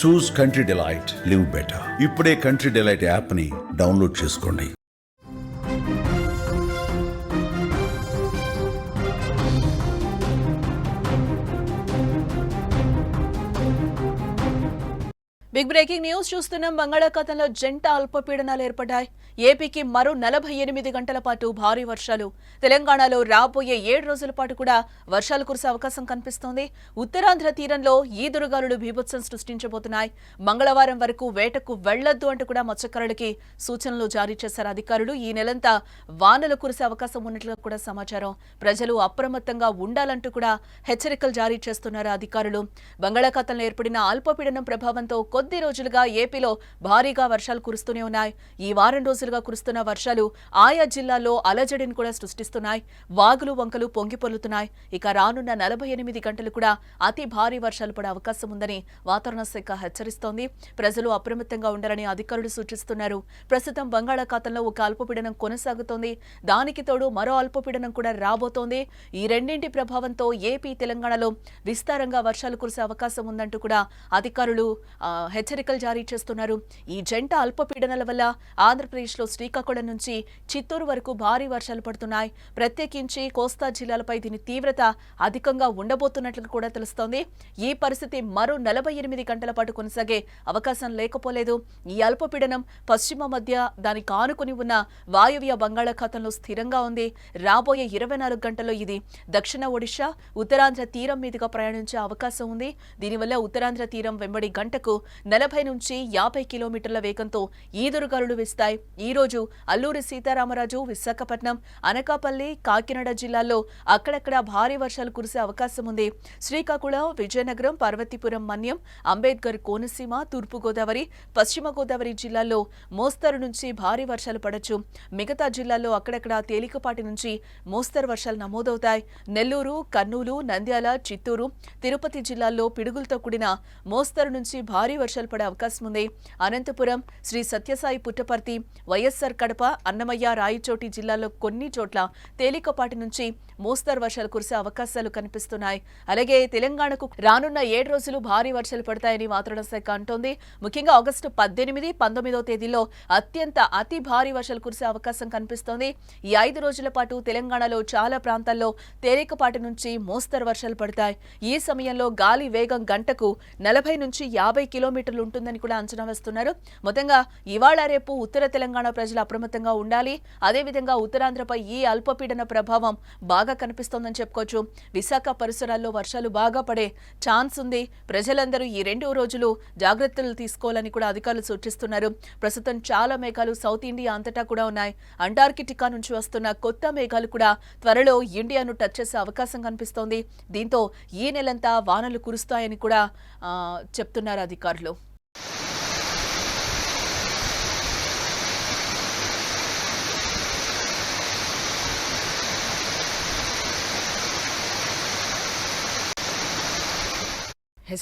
చూస్ country delight, live better. ఇప్పుడే country delight యాప్ని download చేసుకోండి. బిగ్ బ్రేకింగ్ న్యూస్ చూస్తున్నాం. బంగాళాఖాతంలో జంట అల్పపీడనాలు ఏర్పడ్డాయి. ఏపీకి మరో 48 గంటల పాటు భారీ వర్షాలు. తెలంగాణలో రాబోయే 7 రోజుల పాటు కూడా వర్షాలు కురిసే అవకాశం కనిపిస్తోంది. ఉత్తరాంధ్ర తీరంలో ఈదురుగాలులు బీభత్సం సృష్టించబోతున్నాయి. మంగళవారం వరకు వేటకు వెళ్లొద్దు అంటూ కూడా మత్స్యకారులకి సూచనలు జారీ చేశారు అధికారులు. ఈ నెలంతా వానలు కురిసే అవకాశం ఉన్నట్లుగా కూడా సమాచారం. ప్రజలు అప్రమత్తంగా ఉండాలంటూ కూడా హెచ్చరికలు జారీ చేస్తున్నారు అధికారులు. బంగాళాఖాతంలో ఏర్పడిన అల్పపీడనం ప్రభావంతో కొద్ది రోజులుగా ఏపీలో భారీగా వర్షాలు కురుస్తూనే ఉన్నాయి. ఈ వారం రోజులుగా కురుస్తున్న వర్షాలు ఆయా జిల్లాల్లో అలజడిని కూడా సృష్టిస్తున్నాయి. వాగులు వంకలు పొంగి పొర్లుతున్నాయి. ఇక రానున్న 48 గంటలు కూడా అతి భారీ వర్షాలు పడే అవకాశం ఉందని వాతావరణ శాఖ హెచ్చరిస్తోంది. ప్రజలు అప్రమత్తంగా ఉండాలని అధికారులు సూచిస్తున్నారు. ప్రస్తుతం బంగాళాఖాతంలో ఒక అల్పపీడనం కొనసాగుతోంది. దానికి తోడు మరో అల్పపీడనం కూడా రాబోతోంది. ఈ రెండింటి ప్రభావంతో ఏపీ, తెలంగాణలో విస్తారంగా వర్షాలు కురిసే అవకాశం ఉందంటూ కూడా అధికారులు హెచ్చరికలు జారీ చేస్తున్నారు. ఈ జంట అల్పపీడనాల వల్ల ఆంధ్రప్రదేశ్లో శ్రీకాకుళం నుంచి చిత్తూరు వరకు భారీ వర్షాలు పడుతున్నాయి. ప్రత్యేకించి కోస్తా జిల్లాలపై దీని తీవ్రత అధికంగా ఉండబోతున్నట్లు కూడా తెలుస్తోంది. ఈ పరిస్థితి మరో 48 గంటల పాటు కొనసాగే అవకాశం లేకపోలేదు. ఈ అల్పపీడనం పశ్చిమ మధ్య దానికి ఆనుకుని ఉన్న వాయువ్య బంగాళాఖాతంలో స్థిరంగా ఉంది. రాబోయే 24 గంటల్లో ఇది దక్షిణ ఒడిశా, ఉత్తరాంధ్ర తీరం మీదుగా ప్రయాణించే అవకాశం ఉంది. దీనివల్ల ఉత్తరాంధ్ర తీరం వెంబడి గంటకు 40 నుంచి 50 కిలోమీటర్ల వేగంతో ఈదురుగాలులు వీస్తాయి. ఈ రోజు అల్లూరి సీతారామరాజు, విశాఖపట్నం, అనకాపల్లి, కాకినాడ జిల్లాల్లో అక్కడక్కడ భారీ వర్షాలు కురిసే అవకాశం ఉంది. శ్రీకాకుళం, విజయనగరం, పార్వతీపురం, మన్యం, అంబేద్కర్, కోనసీమ, తూర్పుగోదావరి, పశ్చిమ గోదావరి జిల్లాల్లో మోస్తరు నుంచి భారీ వర్షాలు పడొచ్చు. మిగతా జిల్లాల్లో అక్కడక్కడ తేలికపాటి నుంచి మోస్తరు వర్షాలు నమోదవుతాయి. నెల్లూరు, కర్నూలు, నంద్యాల, చిత్తూరు, తిరుపతి జిల్లాల్లో పిడుగులతో కూడిన మోస్తరు నుంచి భారీ వర్షాలు పడే అవకాశం ఉంది. అనంతపురం, శ్రీ సత్యసాయి పుట్టపర్తి, వైఎస్ఆర్ కడప, అన్నమయ్య, రాయచోటి జిల్లాల్లో కొన్ని చోట్ల తేలికపాటి నుంచి మోస్తరు వర్షాలు కురిసే అవకాశాలు కనిపిస్తున్నాయి. అలాగే తెలంగాణకు రానున్న 7 రోజులు భారీ వర్షాలు పడతాయని వాతావరణ శాఖ అంటోంది. ముఖ్యంగా ఆగస్టు 18, 19వ తేదీల్లో అతి భారీ వర్షాలు కురిసే అవకాశం కనిపిస్తోంది. ఈ 5 రోజుల పాటు తెలంగాణలో చాలా ప్రాంతాల్లో తేలికపాటి నుంచి మోస్తరు వర్షాలు పడతాయి. ఈ సమయంలో గాలి వేగం గంటకు 40 నుంచి 50 కిలోమీటర్లు ఉంటుందని కూడా అంచనా వేస్తున్నారు. మొత్తంగా ఇవాళ రేపు ఉత్తర తెలంగాణ ప్రజలు అప్రమత్తంగా ఉండాలి. అదేవిధంగా ఉత్తరాంధ్రపై ఈ అల్పపీడన ప్రభావం బాగా కనిపిస్తోందని చెప్పుకోవచ్చు. విశాఖ పరిసరాల్లో వర్షాలు బాగా పడే ఛాన్స్ ఉంది. ప్రజలందరూ ఈ 2 రోజులు జాగ్రత్తలు తీసుకోవాలని కూడా అధికారులు సూచిస్తున్నారు. ప్రస్తుతం చాలా మేఘాలు సౌత్ ఇండియా అంతటా కూడా ఉన్నాయి. అంటార్కిటికా నుంచి వస్తున్న కొత్త మేఘాలు కూడా త్వరలో ఇండియాను టచ్ చేసే అవకాశం కనిపిస్తోంది. దీంతో ఈ నెలంతా వానలు కురుస్తాయని కూడా చెప్తున్నారు అధికారులు.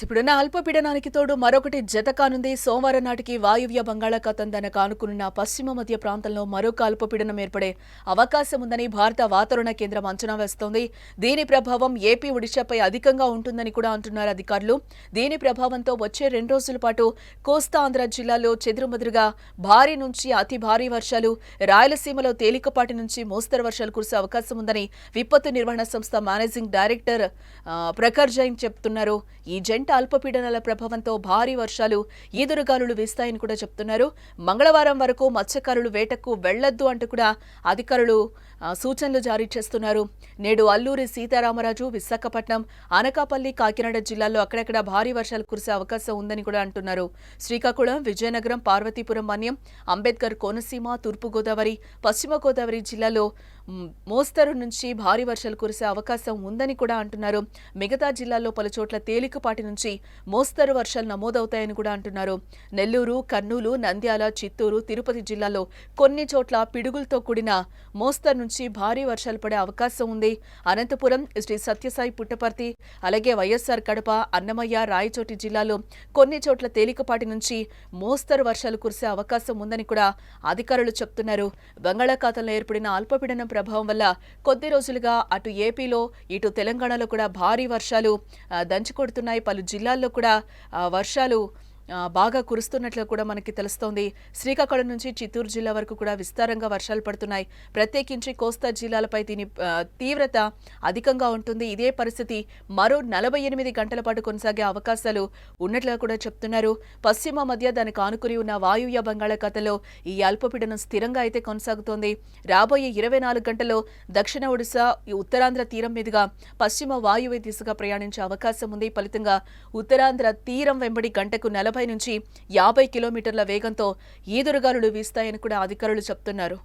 ఇప్పుడున్న అల్పపీడనానికి తోడు మరొకటి జత కానుంది. సోమవారం నాటికి వాయువ్య బంగాళాఖాతం తనకు ఆనుకున్న పశ్చిమ మధ్య ప్రాంతంలో మరొక అల్పపీడనం ఏర్పడే అవకాశం ఉందని భారత వాతావరణ కేంద్రం అంచనా వేస్తోంది. దీని ప్రభావం ఏపీ, ఒడిశాపై అధికంగా ఉంటుందని కూడా అంటున్నారు అధికారులు. దీని ప్రభావంతో వచ్చే 2 రోజుల పాటు కోస్తా ఆంధ్ర జిల్లాలో చెదురుమదురుగా భారీ నుంచి అతి భారీ వర్షాలు, రాయలసీమలో తేలికపాటి నుంచి మోస్తరు వర్షాలు కురిసే అవకాశం ఉందని విపత్తు నిర్వహణ సంస్థ మేనేజింగ్ డైరెక్టర్ ప్రఖర్ జైన్ చెప్తున్నారు. ఈ జంట అల్పపీడనాల ప్రభావంతో భారీ వర్షాలు, ఈదురుగాలులు వీస్తాయని కూడా చెప్తున్నారు. మంగళవారం వరకు మత్స్యకారులు వేటకు వెళ్లొద్దు అంటూ కూడా అధికారులు సూచనలు జారీ చేస్తున్నారు. నేడు అల్లూరి సీతారామరాజు, విశాఖపట్నం, అనకాపల్లి, కాకినాడ జిల్లాల్లో అక్కడక్కడ భారీ వర్షాలు కురిసే అవకాశం ఉందని కూడా అంటున్నారు. శ్రీకాకుళం, విజయనగరం, పార్వతీపురం, మన్యం, అంబేద్కర్, కోనసీమ, తూర్పుగోదావరి, పశ్చిమ గోదావరి జిల్లాల్లో మోస్తరు నుంచి భారీ వర్షాలు కురిసే అవకాశం ఉందని కూడా అంటున్నారు. మిగతా జిల్లాల్లో పలుచోట్ల తేలికపాటి నుంచి మోస్తరు వర్షాలు నమోదవుతాయని కూడా అంటున్నారు. నెల్లూరు, కర్నూలు, నంద్యాల, చిత్తూరు, తిరుపతి జిల్లాల్లో కొన్ని చోట్ల పిడుగులతో కూడిన మోస్తరు నుంచి భారీ వర్షాలు పడే అవకాశం ఉంది. అనంతపురం, శ్రీ సత్యసాయి పుట్టపర్తి, అలాగే వైఎస్ఆర్ కడప, అన్నమయ్య, రాయచోటి జిల్లాలో కొన్ని చోట్ల తేలికపాటి నుంచి మోస్తరు వర్షాలు కురిసే అవకాశం ఉందని కూడా అధికారులు చెప్తున్నారు. బంగాళాఖాతంలో ఏర్పడిన అల్పపీడనం ప్రభావం వల్ల కొద్ది రోజులుగా అటు ఏపీలో, ఇటు తెలంగాణలో కూడా భారీ వర్షాలు దంచుకొడుతున్నాయి. పలు జిల్లాల్లో కూడా వర్షాలు బాగా కురుస్తున్నట్లు కూడా మనకి తెలుస్తోంది. శ్రీకాకుళం నుంచి చిత్తూరు జిల్లా వరకు కూడా విస్తారంగా వర్షాలు పడుతున్నాయి. ప్రత్యేకించి కోస్తా జిల్లాలపై దీని తీవ్రత అధికంగా ఉంటుంది. ఇదే పరిస్థితి మరో 48 గంటల పాటు కొనసాగే అవకాశాలు ఉన్నట్లుగా కూడా చెప్తున్నారు. పశ్చిమ మధ్య దానికి ఆనుకుని ఉన్న వాయువ్య బంగాళాఖాతంలో ఈ అల్పపీడనం స్థిరంగా అయితే కొనసాగుతోంది. రాబోయే 24 గంటల్లో దక్షిణ ఒడిశా, ఉత్తరాంధ్ర తీరం మీదుగా పశ్చిమ వాయువ్య దిశగా ప్రయాణించే అవకాశం ఉంది. ఫలితంగా ఉత్తరాంధ్ర తీరం వెంబడి గంటకు 40 నుంచి 50 కిలోమీటర్ల వేగంతో ఈదురుగాలులు వీస్తాయని కూడా అధికారులు చెప్తున్నారు.